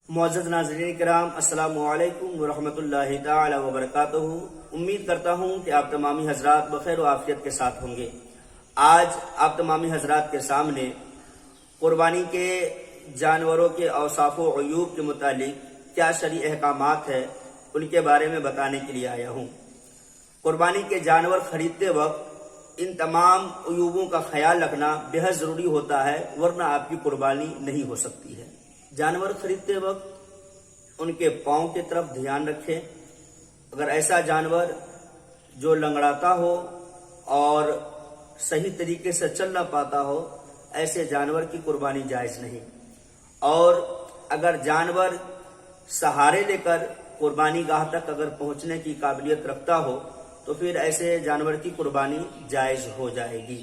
معزز ناظرین کرام، السلام علیکم ورحمۃ اللہ تعالی وبرکاتہ۔ امید کرتا ہوں کہ آپ تمامی حضرات بخیر و عافیت کے ساتھ ہوں گے۔ آج آپ تمامی حضرات کے سامنے قربانی کے جانوروں کے اوصاف و عیوب کے متعلق کیا شرعی احکامات ہیں ان کے بارے میں بتانے کے لیے آیا ہوں۔ قربانی کے جانور خریدتے وقت ان تمام عیوبوں کا خیال رکھنا بے حد ضروری ہوتا ہے، ورنہ آپ کی قربانی نہیں ہو سکتی ہے۔ جانور خریدتے وقت ان کے پاؤں کی طرف دھیان رکھیں۔ اگر ایسا جانور جو لنگڑاتا ہو اور صحیح طریقے سے چل نہ پاتا ہو، ایسے جانور کی قربانی جائز نہیں۔ اور اگر جانور سہارے لے کر قربانی گاہ تک اگر پہنچنے کی قابلیت رکھتا ہو تو پھر ایسے جانور کی قربانی جائز ہو جائے گی۔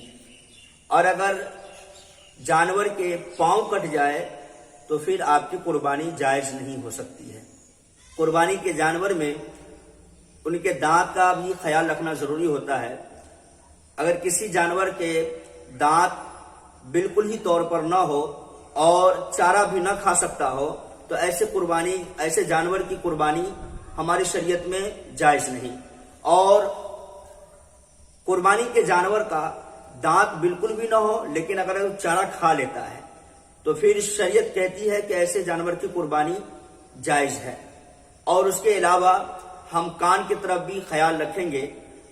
اور اگر جانور کے پاؤں کٹ جائے تو پھر آپ کی قربانی جائز نہیں ہو سکتی ہے۔ قربانی کے جانور میں ان کے دانت کا بھی خیال رکھنا ضروری ہوتا ہے۔ اگر کسی جانور کے دانت بالکل ہی طور پر نہ ہو اور چارہ بھی نہ کھا سکتا ہو تو ایسے جانور کی قربانی ہماری شریعت میں جائز نہیں۔ اور قربانی کے جانور کا دانت بالکل بھی نہ ہو لیکن اگر وہ چارہ کھا لیتا ہے تو پھر شریعت کہتی ہے کہ ایسے جانور کی قربانی جائز ہے۔ اور اس کے علاوہ ہم کان کی طرف بھی خیال رکھیں گے۔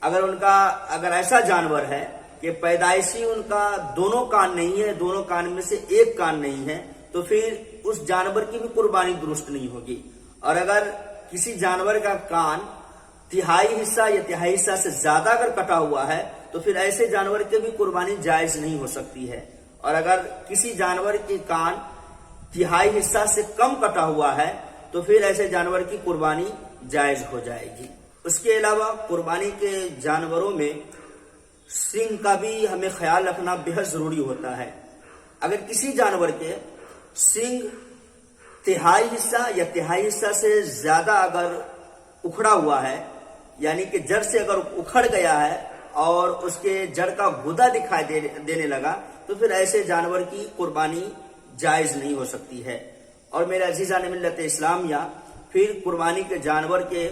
اگر ایسا جانور ہے کہ پیدائشی ان کا دونوں کان نہیں ہے، دونوں کان میں سے ایک کان نہیں ہے، تو پھر اس جانور کی بھی قربانی درست نہیں ہوگی۔ اور اگر کسی جانور کا کان تہائی حصہ یا تہائی حصہ سے زیادہ اگر کٹا ہوا ہے تو پھر ایسے جانور کی بھی قربانی جائز نہیں ہو سکتی ہے۔ اور اگر کسی جانور کی کان تہائی حصہ سے کم کٹا ہوا ہے تو پھر ایسے جانور کی قربانی جائز ہو جائے گی۔ اس کے علاوہ قربانی کے جانوروں میں سینگ کا بھی ہمیں خیال رکھنا بے حد ضروری ہوتا ہے۔ اگر کسی جانور کے سینگ تہائی حصہ یا تہائی حصہ سے زیادہ اگر اکھڑا ہوا ہے، یعنی کہ جڑ سے اگر اکھڑ گیا ہے اور اس کے جڑ کا گودا دکھائی دینے لگا تو پھر ایسے جانور کی قربانی جائز نہیں ہو سکتی ہے۔ اور میرے عزیزان ملت اسلامیہ، پھر قربانی کے جانور کے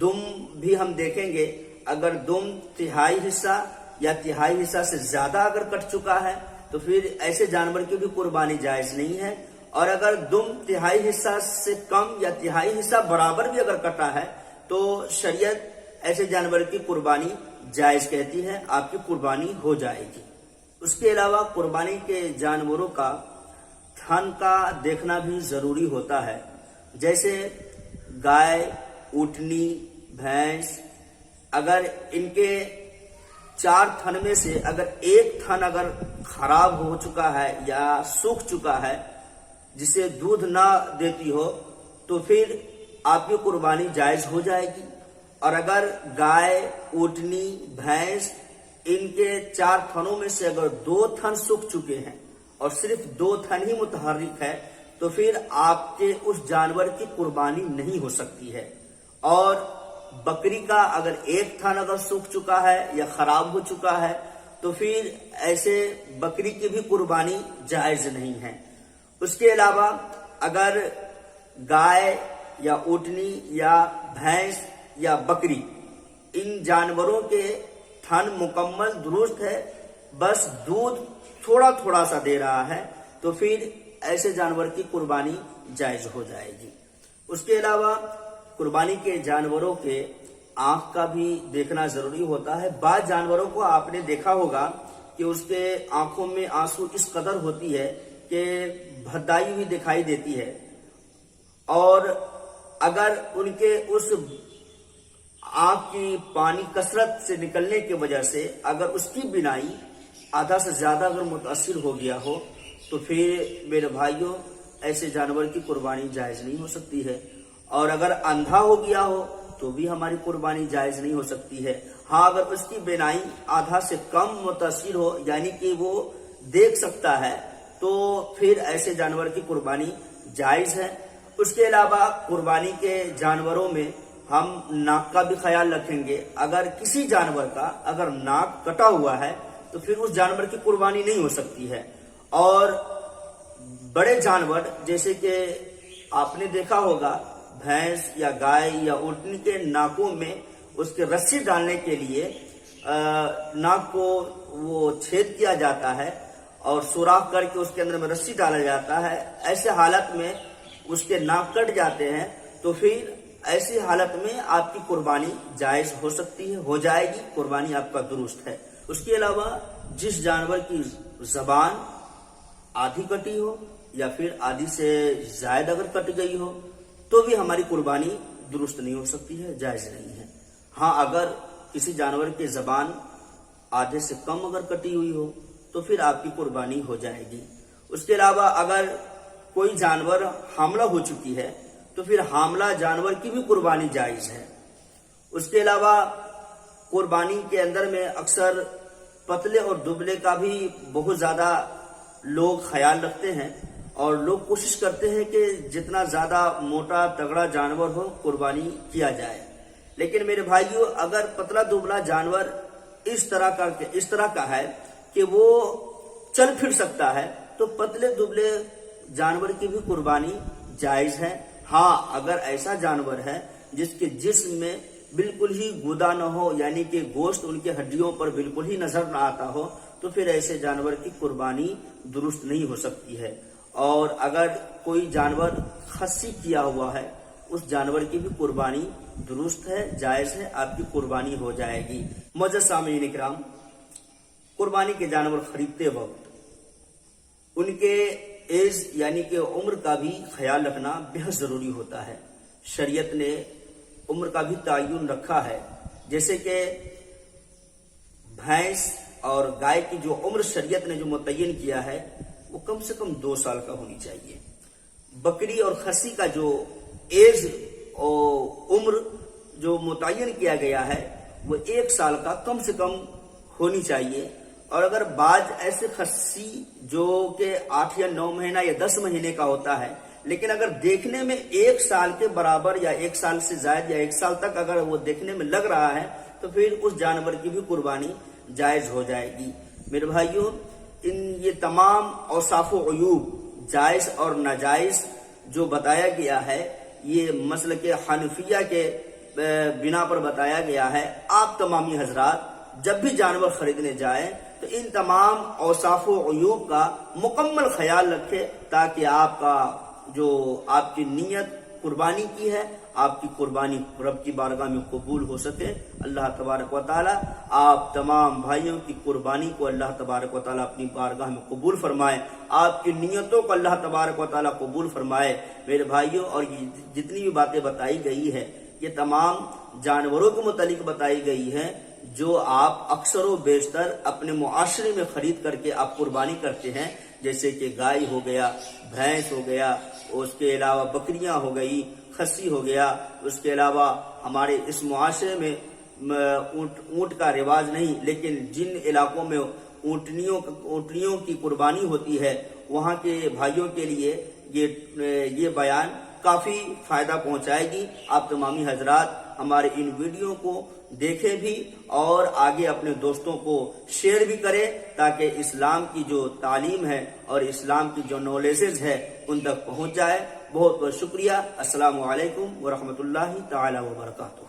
دم بھی ہم دیکھیں گے۔ اگر دم تہائی حصہ یا تہائی حصہ سے زیادہ اگر کٹ چکا ہے تو پھر ایسے جانور کی بھی قربانی جائز نہیں ہے۔ اور اگر دم تہائی حصہ سے کم یا تہائی حصہ برابر بھی اگر کٹا ہے تو شریعت ایسے جانور کی قربانی جائز کہتی ہے، آپ کی قربانی ہو جائے گی۔ اس کے علاوہ قربانی کے جانوروں کا تھن کا دیکھنا بھی ضروری ہوتا ہے۔ جیسے گائے، اونٹنی، بھینس، اگر ان کے 4 تھن میں سے اگر ایک تھن اگر خراب ہو چکا ہے یا سوکھ چکا ہے جسے دودھ نہ دیتی ہو تو پھر آپ کی قربانی جائز ہو جائے گی۔ اور اگر گائے، اونٹنی، بھینس ان کے 4 تھنوں میں سے اگر 2 تھن سوکھ چکے ہیں اور صرف 2 تھن ہی متحرک ہے تو پھر آپ کے اس جانور کی قربانی نہیں ہو سکتی ہے۔ اور بکری کا اگر 1 تھن اگر سوکھ چکا ہے یا خراب ہو چکا ہے تو پھر ایسے بکری کی بھی قربانی جائز نہیں ہے۔ اس کے علاوہ اگر گائے یا اونٹنی یا بھینس یا بکری ان جانوروں کے تھن مکمل درست ہے، بس دودھ تھوڑا تھوڑا سا دے رہا ہے تو پھر ایسے جانور کی قربانی جائز ہو جائے گی۔ اس کے علاوہ قربانی کے جانوروں کے آنکھ کا بھی دیکھنا ضروری ہوتا ہے۔ بعض جانوروں کو آپ نے دیکھا ہوگا کہ اس کے آنکھوں میں آنسو اس قدر ہوتی ہے کہ بھدائی ہوئی دکھائی دیتی ہے، اور اگر ان کے اس آنکھ کی پانی کثرت سے نکلنے کی وجہ سے اگر اس کی بینائی آدھا سے زیادہ اگر متاثر ہو گیا ہو تو پھر میرے بھائیوں ایسے جانور کی قربانی جائز نہیں ہو سکتی ہے۔ اور اگر اندھا ہو گیا ہو تو بھی ہماری قربانی جائز نہیں ہو سکتی ہے۔ ہاں، اگر اس کی بینائی آدھا سے کم متاثر ہو، یعنی کہ وہ دیکھ سکتا ہے، تو پھر ایسے جانور کی قربانی جائز ہے۔ اس کے علاوہ قربانی کے جانوروں میں ہم ناک کا بھی خیال رکھیں گے۔ اگر کسی جانور کا اگر ناک کٹا ہوا ہے تو پھر اس جانور کی قربانی نہیں ہو سکتی ہے۔ اور بڑے جانور جیسے کہ آپ نے دیکھا ہوگا بھینس یا گائے یا اونٹنی کے ناکوں میں اس کے رسی ڈالنے کے لیے ناک کو وہ چھید کیا جاتا ہے اور سوراخ کر کے اس کے اندر میں رسی ڈالا جاتا ہے. ایسے حالت میں اس کے ناک کٹ جاتے ہیں تو پھر ایسی حالت میں آپ کی قربانی جائز ہو سکتی ہے, ہو جائے گی, قربانی آپ کا درست ہے. اس کے علاوہ جس جانور کی زبان آدھی کٹی ہو یا پھر آدھی سے زائد اگر کٹ گئی ہو تو بھی ہماری قربانی درست نہیں ہو سکتی ہے, جائز نہیں ہے. ہاں اگر کسی جانور کی زبان آدھے سے کم اگر کٹی ہوئی ہو تو پھر آپ کی قربانی ہو جائے گی. اس کے علاوہ اگر کوئی جانور حاملہ ہو چکی ہے تو پھر حاملہ جانور کی بھی قربانی جائز ہے. اس کے علاوہ قربانی کے اندر میں اکثر پتلے اور دبلے کا بھی بہت زیادہ لوگ خیال رکھتے ہیں اور لوگ کوشش کرتے ہیں کہ جتنا زیادہ موٹا تگڑا جانور ہو قربانی کیا جائے. لیکن میرے بھائیوں, اگر پتلا دبلا جانور اس طرح کا ہے کہ وہ چل پھر سکتا ہے تو پتلے دبلے جانور کی بھی قربانی جائز ہے. ہاں اگر ایسا جانور ہے جس کے جسم میں بالکل ہی گودا نہ ہو, یعنی کہ گوشت ان کے ہڈیوں پر بالکل ہی نظر نہ آتا ہو, تو پھر ایسے جانور کی قربانی درست نہیں ہو سکتی ہے. اور اگر کوئی جانور خصی کیا ہوا ہے اس جانور کی بھی قربانی درست ہے, جائز ہے, آپ کی قربانی ہو جائے گی. معزز سامعین اکرام, قربانی کے جانور خریدتے وقت ان کے ایج یعنی کہ عمر کا بھی خیال رکھنا بہت ضروری ہوتا ہے. شریعت نے عمر کا بھی تعین رکھا ہے, جیسے کہ بھینس اور گائے کی جو عمر شریعت نے جو متعین کیا ہے وہ کم سے کم 2 سال کا ہونی چاہیے. بکری اور خصی کا جو ایج اور عمر جو متعین کیا گیا ہے وہ 1 سال کا کم سے کم ہونی چاہیے. اور اگر بعض ایسے خصی جو کہ 8 یا 9 مہینہ یا 10 مہینے کا ہوتا ہے لیکن اگر دیکھنے میں 1 سال کے برابر یا 1 سال سے زائد یا 1 سال تک اگر وہ دیکھنے میں لگ رہا ہے تو پھر اس جانور کی بھی قربانی جائز ہو جائے گی. میرے بھائیوں, یہ تمام اوصاف و عیوب جائز اور ناجائز جو بتایا گیا ہے یہ مسلک حنفیہ کے بنا پر بتایا گیا ہے. آپ تمامی حضرات جب بھی جانور خریدنے جائیں تو ان تمام اوصاف و عیوب کا مکمل خیال رکھے تاکہ آپ کی نیت قربانی کی ہے, آپ کی قربانی رب کی بارگاہ میں قبول ہو سکے. اللہ تبارک و تعالی آپ تمام بھائیوں کی قربانی کو اللہ تبارک و تعالی اپنی بارگاہ میں قبول فرمائے, آپ کی نیتوں کو اللہ تبارک و تعالی قبول فرمائے. میرے بھائیوں, اور یہ جتنی بھی باتیں بتائی گئی ہے یہ تمام جانوروں کے متعلق بتائی گئی ہے جو آپ اکثر و بیشتر اپنے معاشرے میں خرید کر کے آپ قربانی کرتے ہیں, جیسے کہ گائے ہو گیا, بھینس ہو گیا, اس کے علاوہ بکریاں ہو گئی, خصی ہو گیا. اس کے علاوہ ہمارے اس معاشرے میں اونٹ کا رواج نہیں, لیکن جن علاقوں میں اونٹنیوں کی قربانی ہوتی ہے وہاں کے بھائیوں کے لیے یہ بیان کافی فائدہ پہنچائے گی. آپ تمامی حضرات ہمارے ان ویڈیو کو دیکھیں بھی اور آگے اپنے دوستوں کو شیئر بھی کریں تاکہ اسلام کی جو تعلیم ہے اور اسلام کی جو نالجز ہے ان تک پہنچ جائے. بہت بہت شکریہ. السلام علیکم ورحمۃ اللہ تعالی وبرکاتہ.